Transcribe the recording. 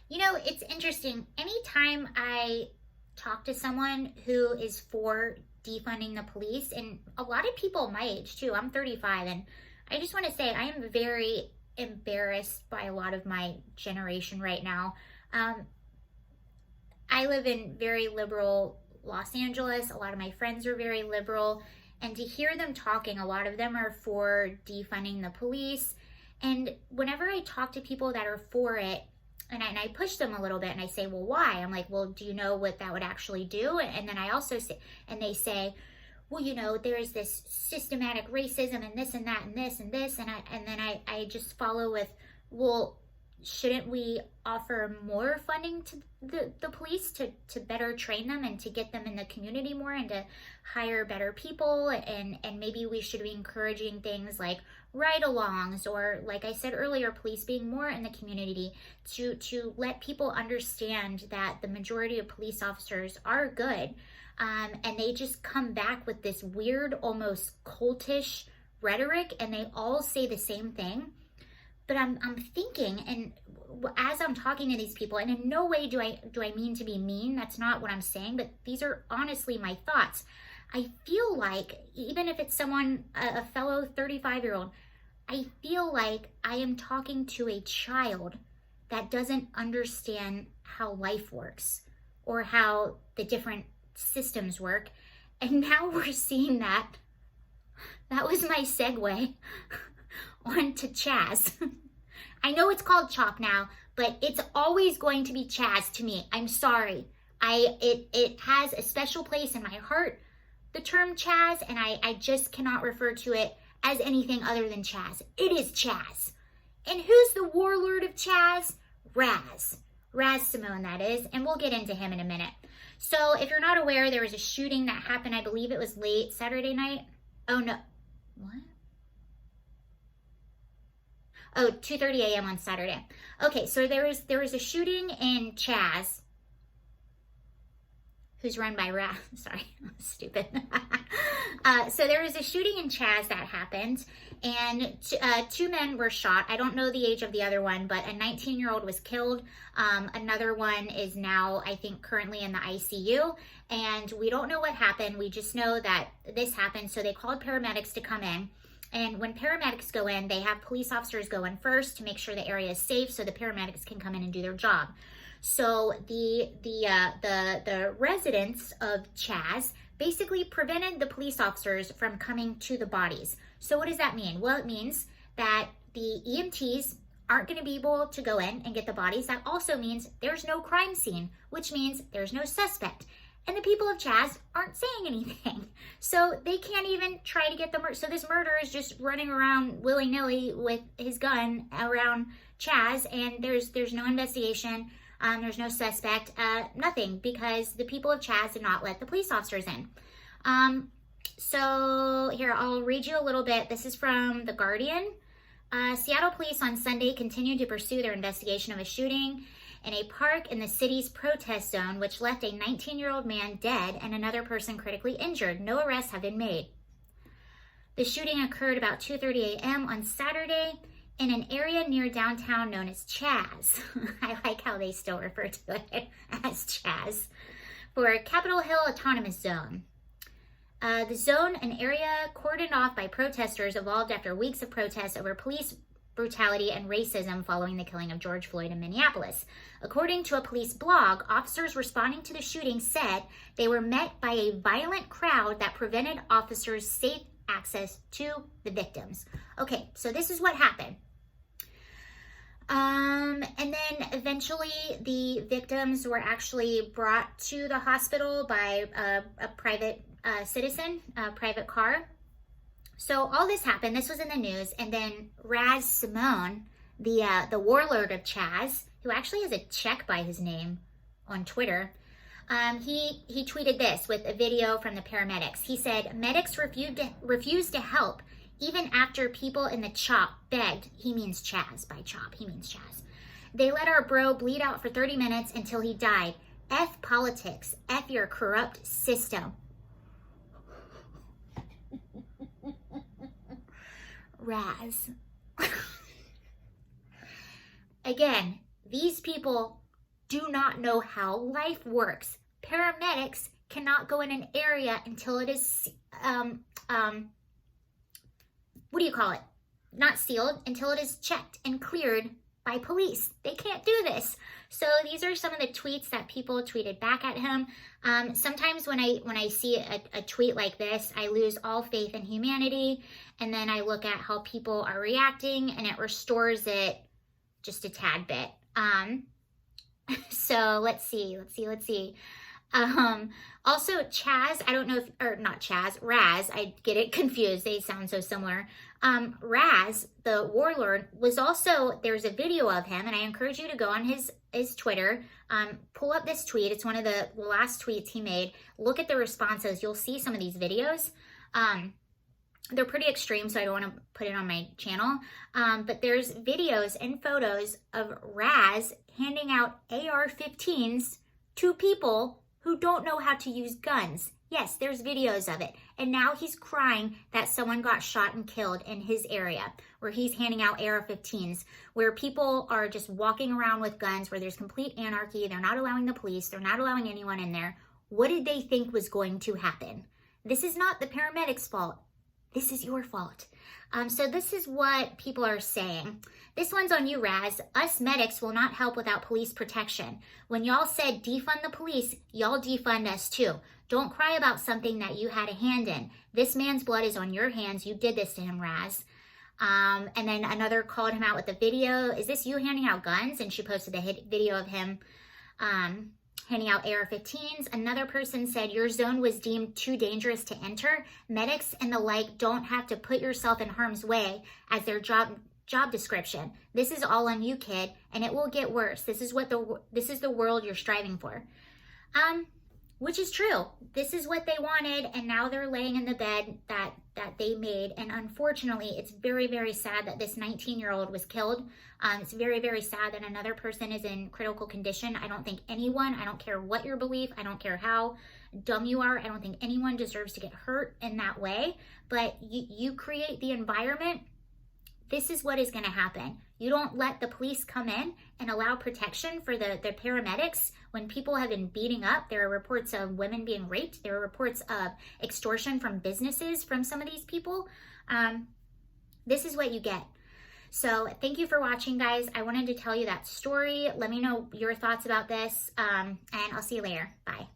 You know, it's interesting. Anytime I talk to someone who is for defunding the police, and a lot of people my age too, I'm 35, and I just want to say I am very embarrassed by a lot of my generation right now. Um, I live in very liberal Los Angeles. A lot of my friends are very liberal. And to hear them talking, a lot of them are for defunding the police. And whenever I talk to people that are for it, and I push them a little bit and I say, well, why? I'm like, well, do you know what that would actually do? And then I also say, and they say, well, you know, there is this systematic racism and this and that and this and this. And then I just follow with, well, shouldn't we offer more funding to the police to better train them and to get them in the community more and to hire better people? And maybe we should be encouraging things like ride-alongs, or like I said earlier, police being more in the community to let people understand that the majority of police officers are good. And they just come back with this weird, almost cultish rhetoric, and they all say the same thing. But I'm thinking, and as I'm talking to these people, and in no way do I mean to be mean. That's not what I'm saying, but these are honestly my thoughts. I feel like, even if it's someone, a fellow 35-year-old, I feel like I am talking to a child that doesn't understand how life works or how the different systems work. And now we're seeing that. That was my segue onto CHAZ. I know it's called chalk now, but it's always going to be CHAZ to me. I'm sorry. It has a special place in my heart, the term CHAZ, and I just cannot refer to it as anything other than CHAZ. It is CHAZ. And who's the warlord of CHAZ? Raz. Raz Simone, that is, and we'll get into him in a minute. So if you're not aware, there was a shooting that happened, I believe it was late Saturday night. Oh, no. What? Oh, 2:30 a.m. on Saturday. Okay, so there was a shooting in CHAZ, who's run by Raz. Sorry, stupid. So there was a shooting in CHAZ that happened, and two men were shot. I don't know the age of the other one, but a 19-year-old was killed. Another one is now, I think, currently in the ICU, and we don't know what happened. We just know that this happened, so they called paramedics to come in. And when paramedics go in, they have police officers go in first to make sure the area is safe so the paramedics can come in and do their job. So the residents of CHAZ basically prevented the police officers from coming to the bodies. So what does that mean? Well, it means that the EMTs aren't going to be able to go in and get the bodies. That also means there's no crime scene, which means there's no suspect. And the people of CHAZ aren't saying anything. So they can't even try to get the murder. So this murderer is just running around willy-nilly with his gun around CHAZ, and there's no investigation. There's no suspect, nothing, because the people of CHAZ did not let the police officers in. So here, I'll read you a little bit. This is from The Guardian. Seattle police on Sunday continued to pursue their investigation of a shooting in a park in the city's protest zone, which left a 19-year-old man dead and another person critically injured. No arrests have been made. The shooting occurred about 2:30 a.m. on Saturday in an area near downtown known as CHAZ. I like how they still refer to it as CHAZ, for Capitol Hill Autonomous Zone. The zone, an area cordoned off by protesters, evolved after weeks of protests over police brutality and racism following the killing of George Floyd in Minneapolis. According to a police blog, officers responding to the shooting said they were met by a violent crowd that prevented officers safe access to the victims. Okay, so this is what happened. And then eventually the victims were actually brought to the hospital by a private citizen, a private car. So all this happened. This was in the news, and then Raz Simone, the warlord of CHAZ, who actually has a check by his name on Twitter, he tweeted this with a video from the paramedics. He said, medics refused to help even after people in the CHOP begged. He means CHAZ by CHOP. He means CHAZ. They let our bro bleed out for 30 minutes until he died. F politics. F your corrupt system. Raz. Again, these people do not know how life works. Paramedics cannot go in an area until it is, what do you call it? Not sealed, until it is checked and cleared by police. They can't do this. So these are some of the tweets that people tweeted back at him. Sometimes when I see a tweet like this, I lose all faith in humanity, and then I look at how people are reacting, and it restores it just a tad bit. So let's see. Also CHAZ, I don't know if, or not CHAZ, Raz, I get it confused. They sound so similar. Raz, the warlord, was also, there's a video of him, and I encourage you to go on his Twitter, pull up this tweet. It's one of the last tweets he made. Look at the responses. You'll see some of these videos. They're pretty extreme, so I don't want to put it on my channel. But there's videos and photos of Raz handing out AR-15s to people who don't know how to use guns. Yes, there's videos of it. And now he's crying that someone got shot and killed in his area, where he's handing out AR-15s, where people are just walking around with guns, where there's complete anarchy. They're not allowing the police. They're not allowing anyone in there. What did they think was going to happen? This is not the paramedics' fault. This is your fault. So this is what people are saying. This one's on you, Raz. Us medics will not help without police protection. When y'all said defund the police, y'all defund us too. Don't cry about something that you had a hand in. This man's blood is on your hands. You did this to him, Raz. And then another called him out with a video. Is this you handing out guns? And she posted the video of him handing out AR-15s. Another person said, your zone was deemed too dangerous to enter. Medics and the like don't have to put yourself in harm's way as their job description. This is all on you, kid, and it will get worse. This is the world you're striving for. Which is true. This is what they wanted, and now they're laying in the bed that they made. And unfortunately, it's very, very sad that this 19-year-old was killed. It's very, very sad that another person is in critical condition. I don't think anyone, I don't care what your belief, I don't care how dumb you are, I don't think anyone deserves to get hurt in that way. But you create the environment. This is what is going to happen. You don't let the police come in and allow protection for the paramedics when people have been beating up. There are reports of women being raped. There are reports of extortion from businesses from some of these people. This is what you get. So thank you for watching, guys. I wanted to tell you that story. Let me know your thoughts about this, and I'll see you later. Bye.